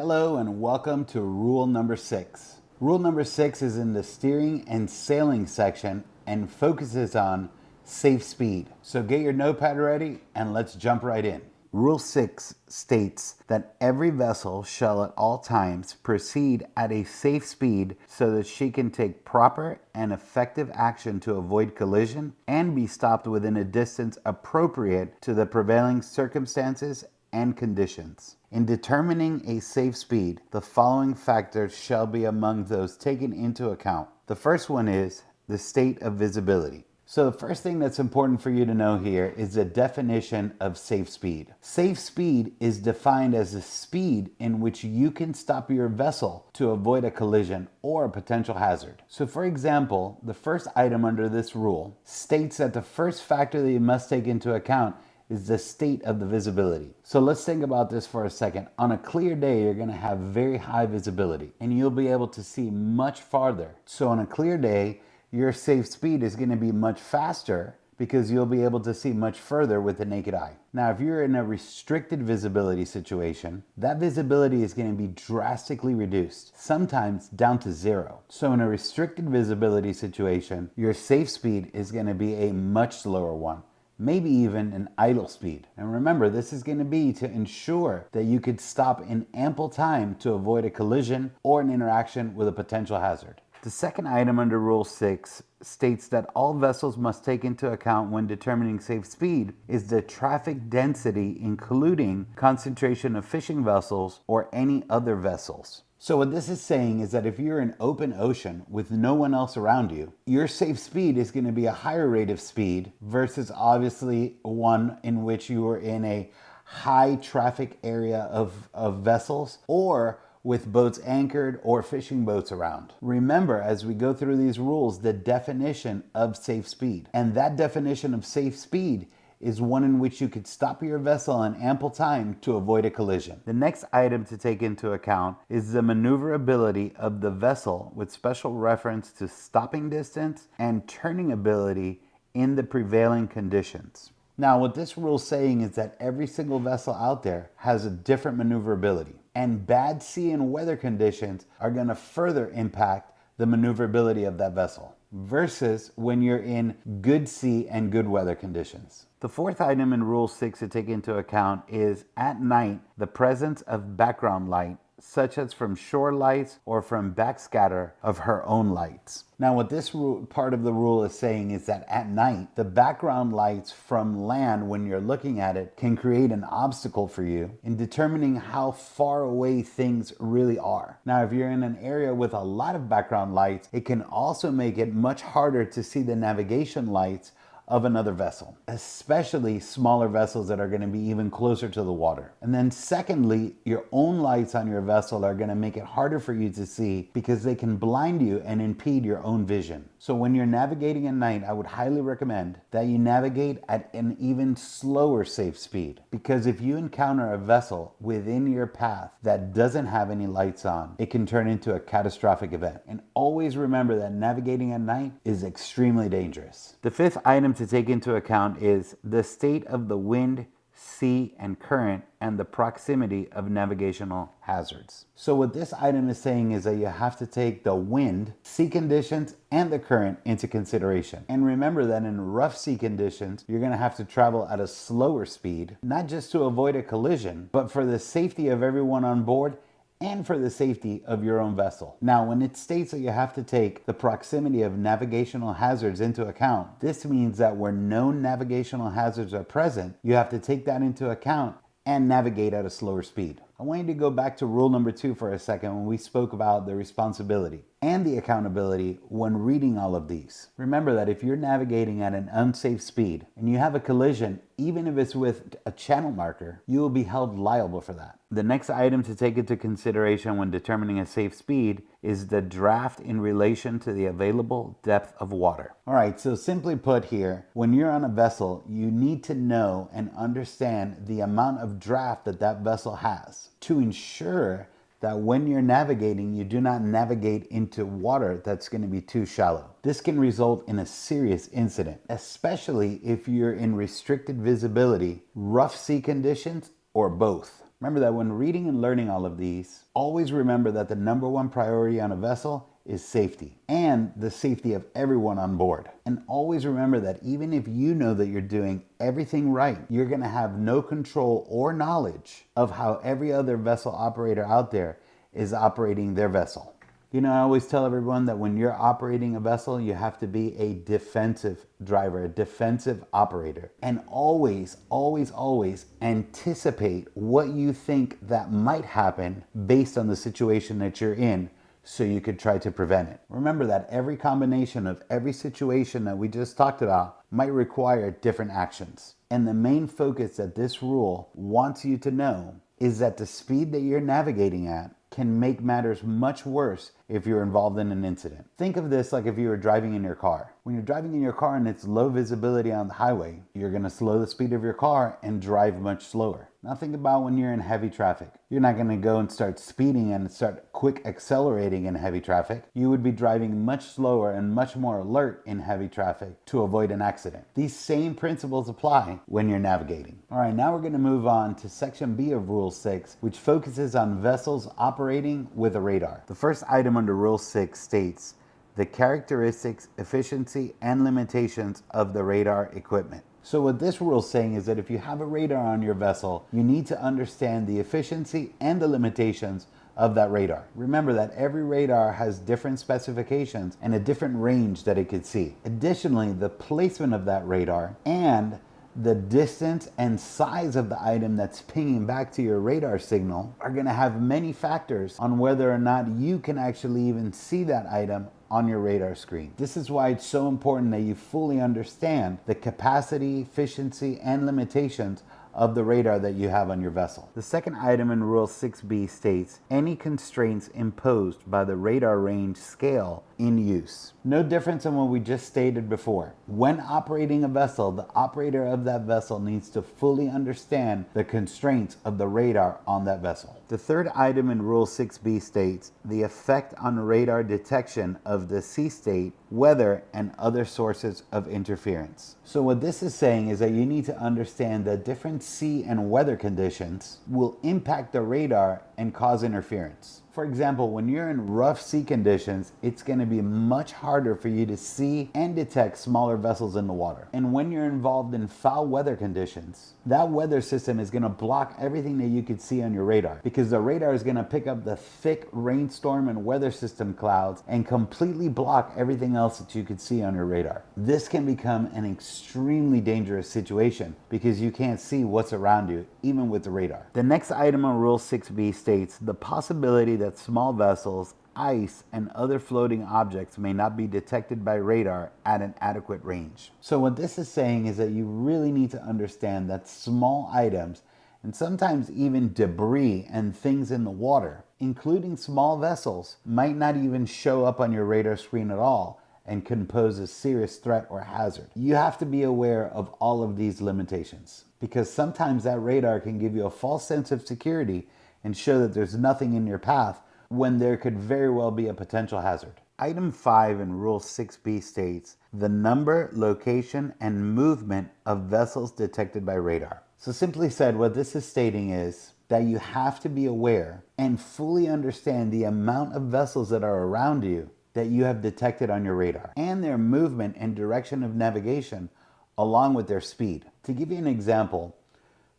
Hello and welcome to rule number 6. Rule number 6 is in the steering and sailing section and focuses on safe speed. So get your notepad ready and let's jump right in. Rule 6 states that every vessel shall at all times proceed at a safe speed so that she can take proper and effective action to avoid collision and be stopped within a distance appropriate to the prevailing circumstances and conditions. In determining a safe speed, the following factors shall be among those taken into account. The first one is the state of visibility. So the first thing that's important for you to know here is the definition of safe speed. Safe speed is defined as the speed in which you can stop your vessel to avoid a collision or a potential hazard. So for example, the first item under this rule states that the first factor that you must take into account is the state of the visibility. So let's think about this for a second. On a clear day, you're going to have very high visibility and you'll be able to see much farther. So on a clear day, your safe speed is going to be much faster because you'll be able to see much further with the naked eye. Now, if you're in a restricted visibility situation, that visibility is going to be drastically reduced, sometimes down to 0. So in a restricted visibility situation, your safe speed is going to be a much slower one, maybe even an idle speed. And remember, this is going to be to ensure that you could stop in ample time to avoid a collision or an interaction with a potential hazard. The second item under Rule 6 states that all vessels must take into account when determining safe speed is the traffic density, including concentration of fishing vessels or any other vessels. So what this is saying is that if you're in open ocean with no one else around you, your safe speed is going to be a higher rate of speed versus obviously one in which you are in a high traffic area of vessels or with boats anchored or fishing boats around. Remember, as we go through these rules, the definition of safe speed. And that definition of safe speed is one in which you could stop your vessel in ample time to avoid a collision. The next item to take into account is the maneuverability of the vessel with special reference to stopping distance and turning ability in the prevailing conditions. Now, what this rule is saying is that every single vessel out there has a different maneuverability, and bad sea and weather conditions are going to further impact the maneuverability of that vessel versus when you're in good sea and good weather conditions. The fourth item in Rule 6 to take into account is at night, the presence of background light, such as from shore lights or from backscatter of her own lights. Now, what this part of the rule is saying is that at night, the background lights from land when you're looking at it can create an obstacle for you in determining how far away things really are. Now, if you're in an area with a lot of background lights, it can also make it much harder to see the navigation lights of another vessel, especially smaller vessels that are going to be even closer to the water. And then secondly, your own lights on your vessel are going to make it harder for you to see because they can blind you and impede your own vision. So when you're navigating at night, I would highly recommend that you navigate at an even slower safe speed, because if you encounter a vessel within your path that doesn't have any lights on, it can turn into a catastrophic event. And always remember that navigating at night is extremely dangerous. The fifth item to take into account is the state of the wind, sea, and current, and the proximity of navigational hazards. So what this item is saying is that you have to take the wind, sea conditions, and the current into consideration. And remember that in rough sea conditions, you're going to have to travel at a slower speed, not just to avoid a collision, but for the safety of everyone on board and for the safety of your own vessel. Now, when it states that you have to take the proximity of navigational hazards into account, this means that where known navigational hazards are present, you have to take that into account and navigate at a slower speed. I want you to go back to rule number 2 for a second when we spoke about the responsibility and the accountability when reading all of these. Remember that if you're navigating at an unsafe speed and you have a collision, even if it's with a channel marker, you will be held liable for that. The next item to take into consideration when determining a safe speed is the draft in relation to the available depth of water. All right, so simply put here, when you're on a vessel, you need to know and understand the amount of draft that that vessel has to ensure that when you're navigating, you do not navigate into water that's going to be too shallow. This can result in a serious incident, especially if you're in restricted visibility, rough sea conditions, or both. Remember that when reading and learning all of these, always remember that the number one priority on a vessel is safety and the safety of everyone on board. And always remember that even if you know that you're doing everything right, you're going to have no control or knowledge of how every other vessel operator out there is operating their vessel. You know, I always tell everyone that when you're operating a vessel, you have to be a defensive driver, a defensive operator. And always, always, always anticipate what you think that might happen based on the situation that you're in, so you could try to prevent it. Remember that every combination of every situation that we just talked about might require different actions. And the main focus that this rule wants you to know is that the speed that you're navigating at can make matters much worse if you're involved in an incident. Think of this like if you were driving in your car. When you're driving in your car and it's low visibility on the highway, you're going to slow the speed of your car and drive much slower. Now think about when you're in heavy traffic. You're not going to go and start speeding and start quick accelerating in heavy traffic. You would be driving much slower and much more alert in heavy traffic to avoid an accident. These same principles apply when you're navigating. All right, now we're going to move on to Section B of Rule 6, which focuses on vessels operating with a radar. The first item under Rule 6 states the characteristics, efficiency, and limitations of the radar equipment. So what this rule is saying is that if you have a radar on your vessel, you need to understand the efficiency and the limitations of that radar. Remember that every radar has different specifications and a different range that it could see. Additionally, the placement of that radar and the distance and size of the item that's pinging back to your radar signal are going to have many factors on whether or not you can actually even see that item on your radar screen. This is why it's so important that you fully understand the capacity, efficiency, and limitations of the radar that you have on your vessel. The second item in Rule 6b states any constraints imposed by the radar range scale in use. No difference than what we just stated before. When operating a vessel, the operator of that vessel needs to fully understand the constraints of the radar on that vessel. The third item in Rule 6b states the effect on radar detection of the sea state, weather, and other sources of interference. So what this is saying is that you need to understand that different sea and weather conditions will impact the radar and cause interference. For example, when you're in rough sea conditions, it's going to be much harder for you to see and detect smaller vessels in the water. And when you're involved in foul weather conditions, that weather system is going to block everything that you could see on your radar, because the radar is going to pick up the thick rainstorm and weather system clouds and completely block everything else that you could see on your radar. This can become an extremely dangerous situation because you can't see what's around you, even with the radar. The next item on Rule 6b states the possibility that small vessels, ice, and other floating objects may not be detected by radar at an adequate range. So what this is saying is that you really need to understand that small items, and sometimes even debris and things in the water, including small vessels, might not even show up on your radar screen at all and can pose a serious threat or hazard. You have to be aware of all of these limitations, because sometimes that radar can give you a false sense of security and show that there's nothing in your path when there could very well be a potential hazard. Item 5 in Rule 6b states the number, location, and movement of vessels detected by radar. So simply said, what this is stating is that you have to be aware and fully understand the amount of vessels that are around you that you have detected on your radar, and their movement and direction of navigation along with their speed. To give you an example,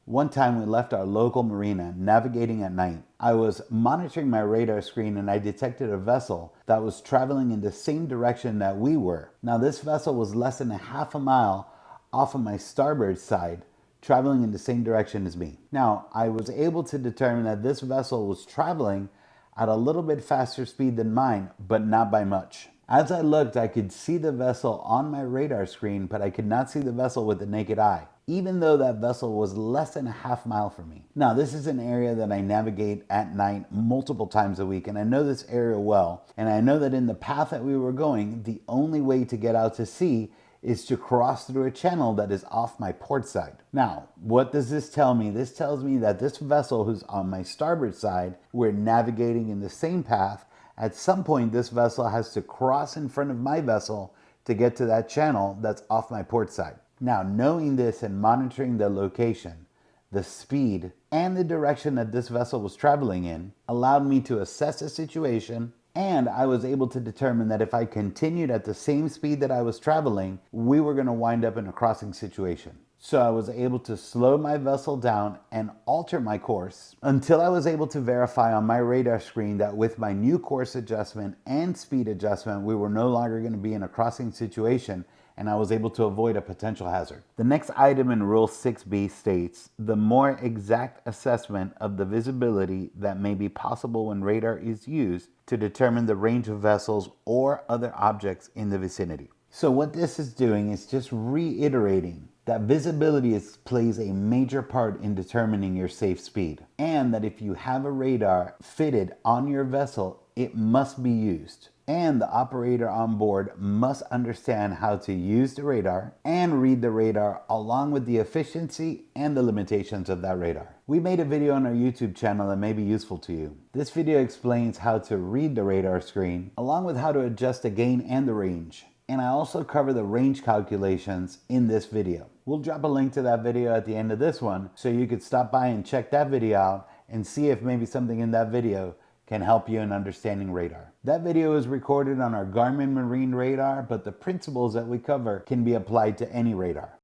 one time we left our local marina navigating at night. I was monitoring my radar screen and I detected a vessel that was traveling in the same direction that we were. Now this vessel was less than a half a mile off of my starboard side, traveling in the same direction as me. Now I was able to determine that this vessel was traveling at a little bit faster speed than mine, but not by much. As I looked, I could see the vessel on my radar screen, but I could not see the vessel with the naked eye, even though that vessel was less than a half mile from me. Now, this is an area that I navigate at night multiple times a week, and I know this area well, and I know that in the path that we were going, the only way to get out to sea is to cross through a channel that is off my port side. Now, what does this tell me? This tells me that this vessel who's on my starboard side, we're navigating in the same path. At some point, this vessel has to cross in front of my vessel to get to that channel that's off my port side. Now, knowing this and monitoring the location, the speed, and the direction that this vessel was traveling in allowed me to assess the situation, and I was able to determine that if I continued at the same speed that I was traveling, we were going to wind up in a crossing situation. So I was able to slow my vessel down and alter my course until I was able to verify on my radar screen that with my new course adjustment and speed adjustment, we were no longer going to be in a crossing situation, and I was able to avoid a potential hazard. The next item in Rule 6b states, the more exact assessment of the visibility that may be possible when radar is used to determine the range of vessels or other objects in the vicinity. So what this is doing is just reiterating that visibility plays a major part in determining your safe speed, and that if you have a radar fitted on your vessel, it must be used. And the operator on board must understand how to use the radar and read the radar, along with the efficiency and the limitations of that radar. We made a video on our YouTube channel that may be useful to you. This video explains how to read the radar screen, along with how to adjust the gain and the range. And I also cover the range calculations in this video. We'll drop a link to that video at the end of this one, so you could stop by and check that video out and see if maybe something in that video can help you in understanding radar. That video is recorded on our Garmin marine radar, but the principles that we cover can be applied to any radar.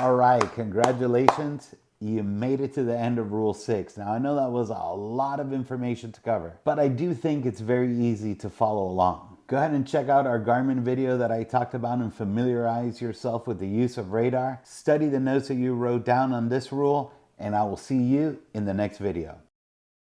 All right, congratulations. You made it to the end of Rule 6. Now I know that was a lot of information to cover, but I do think it's very easy to follow along. Go ahead and check out our Garmin video that I talked about and familiarize yourself with the use of radar. Study the notes that you wrote down on this rule, and I will see you in the next video.